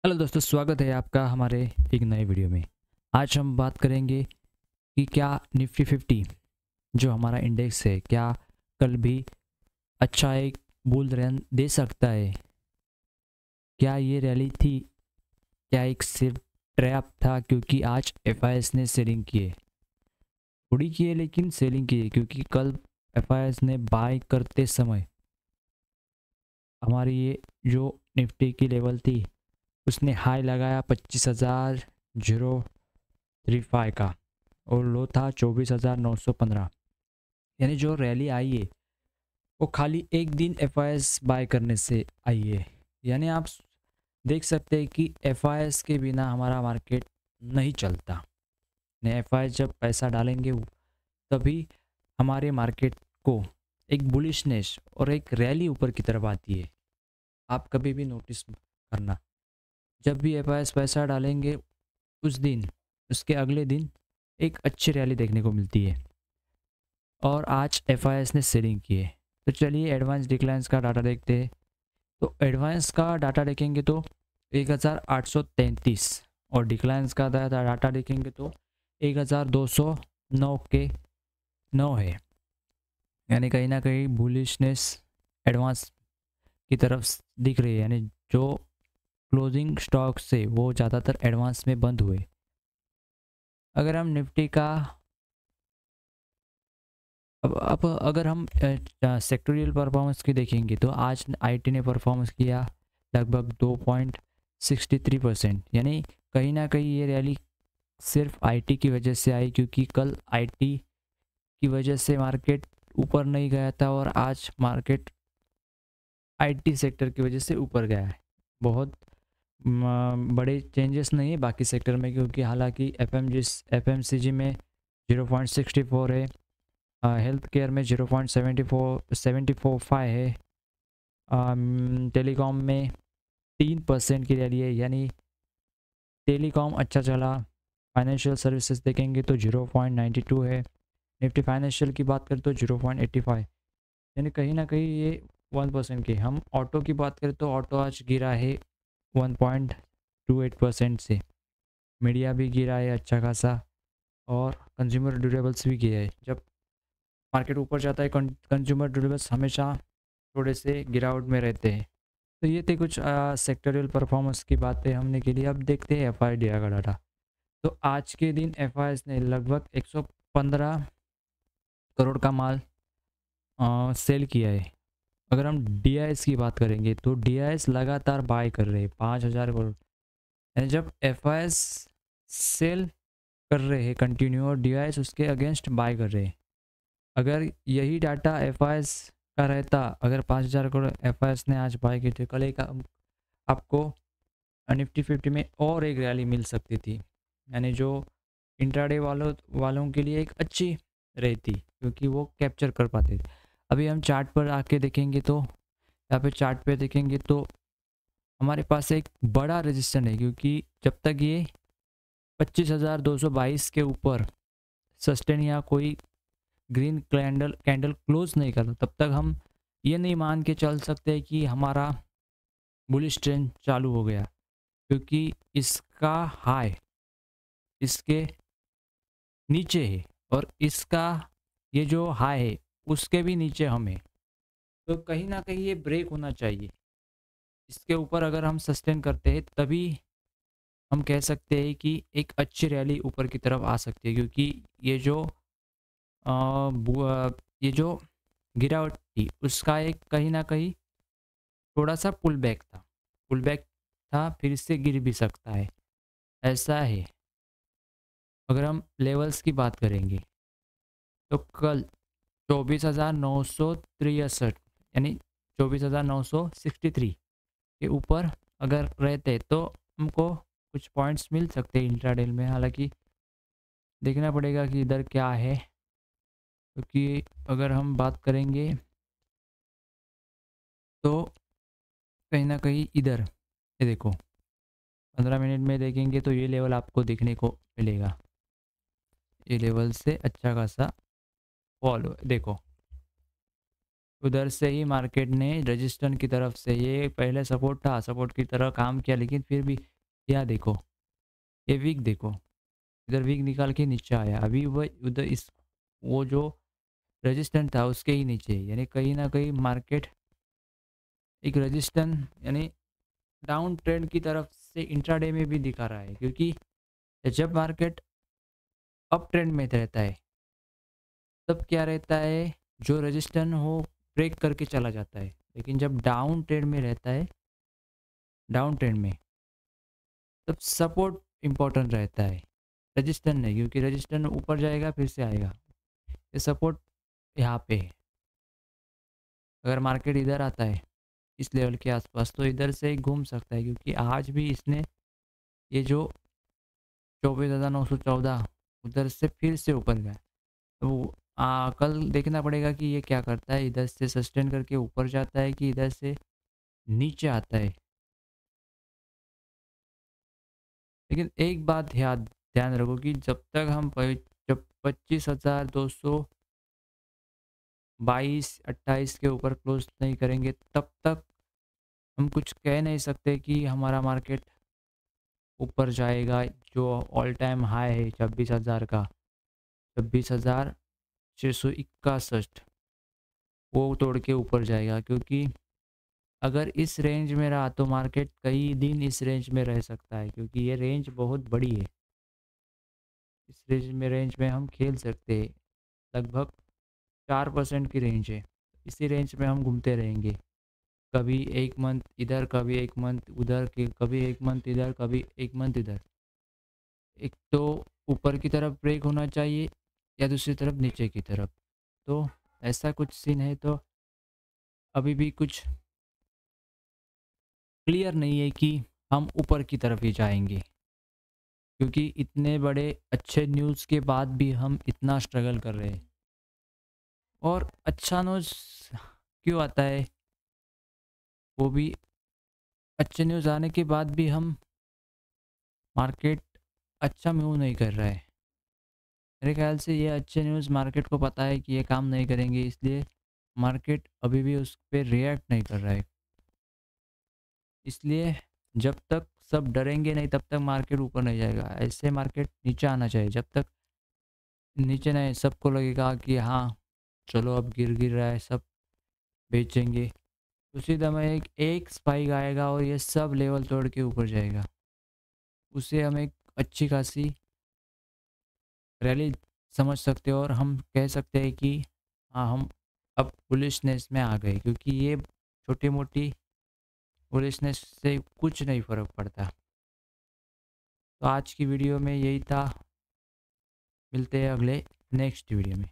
Hello दोस्तों, स्वागत है आपका हमारे एक नए वीडियो में। आज हम बात करेंगे कि क्या निफ्टी 50 जो हमारा इंडेक्स है, क्या कल भी अच्छा एक बुल रन दे सकता है। क्या ये रैली थी, क्या एक सिर्फ ट्रैप था, क्योंकि आज एफआईएस ने सेलिंग की है। थोड़ी की है लेकिन सेलिंग की है, क्योंकि कल एफआईएस ने बाय करते समय हमारी ये जो निफ्टी की लेवल थी उसने हाई लगाया 25,035 का और लो था 24,915। यानी जो रैली आई है वो खाली एक दिन एफआईएस बाय करने से आई है। यानी आप देख सकते हैं कि एफआईएस के बिना हमारा मार्केट नहीं चलता। ने एफआईएस जब पैसा डालेंगे तभी हमारे मार्केट को एक बुलिशनेस और एक रैली ऊपर की तरफ आती है। आप कभी भी नोटिस करना, जब भी एफआईएस पैसा डालेंगे उस दिन, उसके अगले दिन एक अच्छी रैली देखने को मिलती है। और आज एफआईएस ने सेलिंग की है। तो चलिए एडवांस डिक्लाइंस का डाटा देखते हैं। तो एडवांस का डाटा देखेंगे तो 1833 और डिक्लाइंस का डाटा देखेंगे तो 1209 के 9 है। यानी कहीं ना कहीं बुलिशनेस एडवांस की तरफ दिख रही है। यानी जो क्लोजिंग स्टॉक्स से वो ज़्यादातर एडवांस में बंद हुए। अगर हम निफ्टी का अब अगर हम सेक्टोरियल परफॉर्मेंस की देखेंगे तो आज आईटी ने परफॉर्मेंस किया लगभग 2.63%। यानी कहीं ना कहीं ये रैली सिर्फ आईटी की वजह से आई, क्योंकि कल आईटी की वजह से मार्केट ऊपर नहीं गया था और आज मार्केट आईटी सेक्टर की वजह से ऊपर गया है। बहुत बड़े चेंजेस नहीं है बाकी सेक्टर में, क्योंकि हालांकि एफएमसीजी में 0.64 है, हेल्थ केयर में 0.74 है, टेलीकॉम में 3% की रैली है। यानी टेलीकॉम अच्छा चला। फाइनेंशियल सर्विसेज देखेंगे तो 0.92 है। निफ्टी फाइनेंशियल की बात करें तो 0.85। यानी कहीं ना कहीं ये 1% की। हम ऑटो की बात करें तो ऑटो आज गिरा है 1.28% से। मीडिया भी गिरा है अच्छा खासा और कंज्यूमर ड्यूरेबल्स भी गिरा है। जब मार्केट ऊपर जाता है कंज्यूमर ड्यूरेबल्स हमेशा थोड़े से गिरावट में रहते हैं। तो ये थे कुछ सेक्टोरियल परफॉर्मेंस की बातें हमने के लिए। अब देखते हैं एफआईडीआई का डाटा। तो आज के दिन एफआईएस ने लगभग 115 करोड़ का माल सेल किया है। अगर हम डीआईएस की बात करेंगे तो डीआईएस लगातार बाय कर रहे हैं 5,000 करोड़। यानी जब एफआईएस सेल कर रहे हैं कंटिन्यू और डीआईएस उसके अगेंस्ट बाय कर रहे हैं। अगर यही डाटा एफआईएस का रहता, अगर 5,000 करोड़ एफआईएस ने आज बाय किए थे, कल एक आपको निफ्टी 50 में और एक रैली मिल सकती थी। यानी जो इंट्राडे वालों के लिए एक अच्छी रहती, क्योंकि वो कैप्चर कर पाते थे। अभी हम चार्ट पर आके देखेंगे तो यहाँ पे चार्ट पे देखेंगे तो हमारे पास एक बड़ा रेजिस्टेंस है, क्योंकि जब तक ये 25,222 के ऊपर सस्टेन या कोई ग्रीन कैंडल कैंडल क्लोज नहीं करता, तब तक हम ये नहीं मान के चल सकते कि हमारा बुलिश ट्रेंड चालू हो गया। क्योंकि इसका हाई इसके नीचे है और इसका ये जो हाई है उसके भी नीचे हम है। तो कहीं ना कहीं ये ब्रेक होना चाहिए। इसके ऊपर अगर हम सस्टेन करते हैं तभी हम कह सकते हैं कि एक अच्छी रैली ऊपर की तरफ आ सकती है। क्योंकि ये जो ये जो गिरावट थी उसका एक कहीं ना कहीं थोड़ा सा पुल बैक था। पुल बैक था, फिर इससे गिर भी सकता है, ऐसा है। अगर हम लेवल्स की बात करेंगे तो कल 24,963 यानी 24,963 के ऊपर अगर रहते तो हमको कुछ पॉइंट्स मिल सकते हैं इंट्राडे में। हालांकि देखना पड़ेगा कि इधर क्या है, क्योंकि अगर हम बात करेंगे तो कहीं ना कहीं इधर ये देखो 15 मिनट में देखेंगे तो ये लेवल आपको देखने को मिलेगा। ये लेवल से अच्छा खासा फॉल देखो, उधर से ही मार्केट ने रजिस्टेंस की तरफ से, ये पहले सपोर्ट था, सपोर्ट की तरह काम किया, लेकिन फिर भी यह देखो, ये वीक देखो, इधर वीक निकाल के नीचे आया। अभी वो उधर इस वो जो रेजिस्टेंस था उसके ही नीचे, यानी कहीं ना कहीं मार्केट एक रेजिस्टेंस यानी डाउन ट्रेंड की तरफ से इंट्राडे में भी दिखा रहा है, क्योंकि जब मार्केट अप ट्रेंड में रहता है तब क्या रहता है, जो रेजिस्टेंस हो ब्रेक करके चला जाता है। लेकिन जब डाउन ट्रेंड में रहता है, डाउन ट्रेंड में, तब सपोर्ट इम्पोर्टेंट रहता है, रेजिस्टेंस नहीं, क्योंकि रेजिस्टेंस ऊपर जाएगा फिर से आएगा। ये सपोर्ट यहाँ पे है। अगर मार्केट इधर आता है इस लेवल के आसपास तो इधर से ही घूम सकता है, क्योंकि आज भी इसने ये जो 24,914 उधर से फिर से ऊपर गया। तो कल देखना पड़ेगा कि ये क्या करता है, इधर से सस्टेन करके ऊपर जाता है कि इधर से नीचे आता है। लेकिन एक बात याद ध्यान रखो कि जब तक हम जब 25,222-28 के ऊपर क्लोज नहीं करेंगे तब तक हम कुछ कह नहीं सकते कि हमारा मार्केट ऊपर जाएगा। जो ऑल टाइम हाई है 26,000 का, 26,661, वो तोड़ के ऊपर जाएगा, क्योंकि अगर इस रेंज में रहा तो मार्केट कई दिन इस रेंज में रह सकता है, क्योंकि ये रेंज बहुत बड़ी है। इस रेंज में हम खेल सकते हैं, लगभग 4% की रेंज है। इसी रेंज में हम घूमते रहेंगे, कभी एक मंथ इधर, कभी एक मंथ उधर, कभी एक मंथ इधर, कभी एक मंथ इधर। एक तो ऊपर की तरफ ब्रेक होना चाहिए या दूसरी तरफ नीचे की तरफ। तो ऐसा कुछ सीन है, तो अभी भी कुछ क्लियर नहीं है कि हम ऊपर की तरफ ही जाएंगे, क्योंकि इतने बड़े अच्छे न्यूज़ के बाद भी हम इतना स्ट्रगल कर रहे हैं। और अच्छा न्यूज़ क्यों आता है, वो भी अच्छे न्यूज़ आने के बाद भी हम मार्केट अच्छा मूव नहीं कर रहा है। मेरे ख्याल से ये अच्छे न्यूज़ मार्केट को पता है कि ये काम नहीं करेंगे, इसलिए मार्केट अभी भी उस पर रिएक्ट नहीं कर रहा है। इसलिए जब तक सब डरेंगे नहीं तब तक मार्केट ऊपर नहीं जाएगा। ऐसे मार्केट नीचे आना चाहिए, जब तक नीचे नहीं सबको लगेगा कि हाँ चलो अब गिर रहा है, सब बेचेंगे, उसी दम एक स्पाइक आएगा और ये सब लेवल तोड़ के ऊपर जाएगा। उसे हम एक अच्छी खासी रैली समझ सकते हो, और हम कह सकते हैं कि हाँ हम अब बुलिशनेस में आ गए, क्योंकि ये छोटी मोटी बुलिशनेस से कुछ नहीं फ़र्क पड़ता। तो आज की वीडियो में यही था, मिलते हैं अगले नेक्स्ट वीडियो में।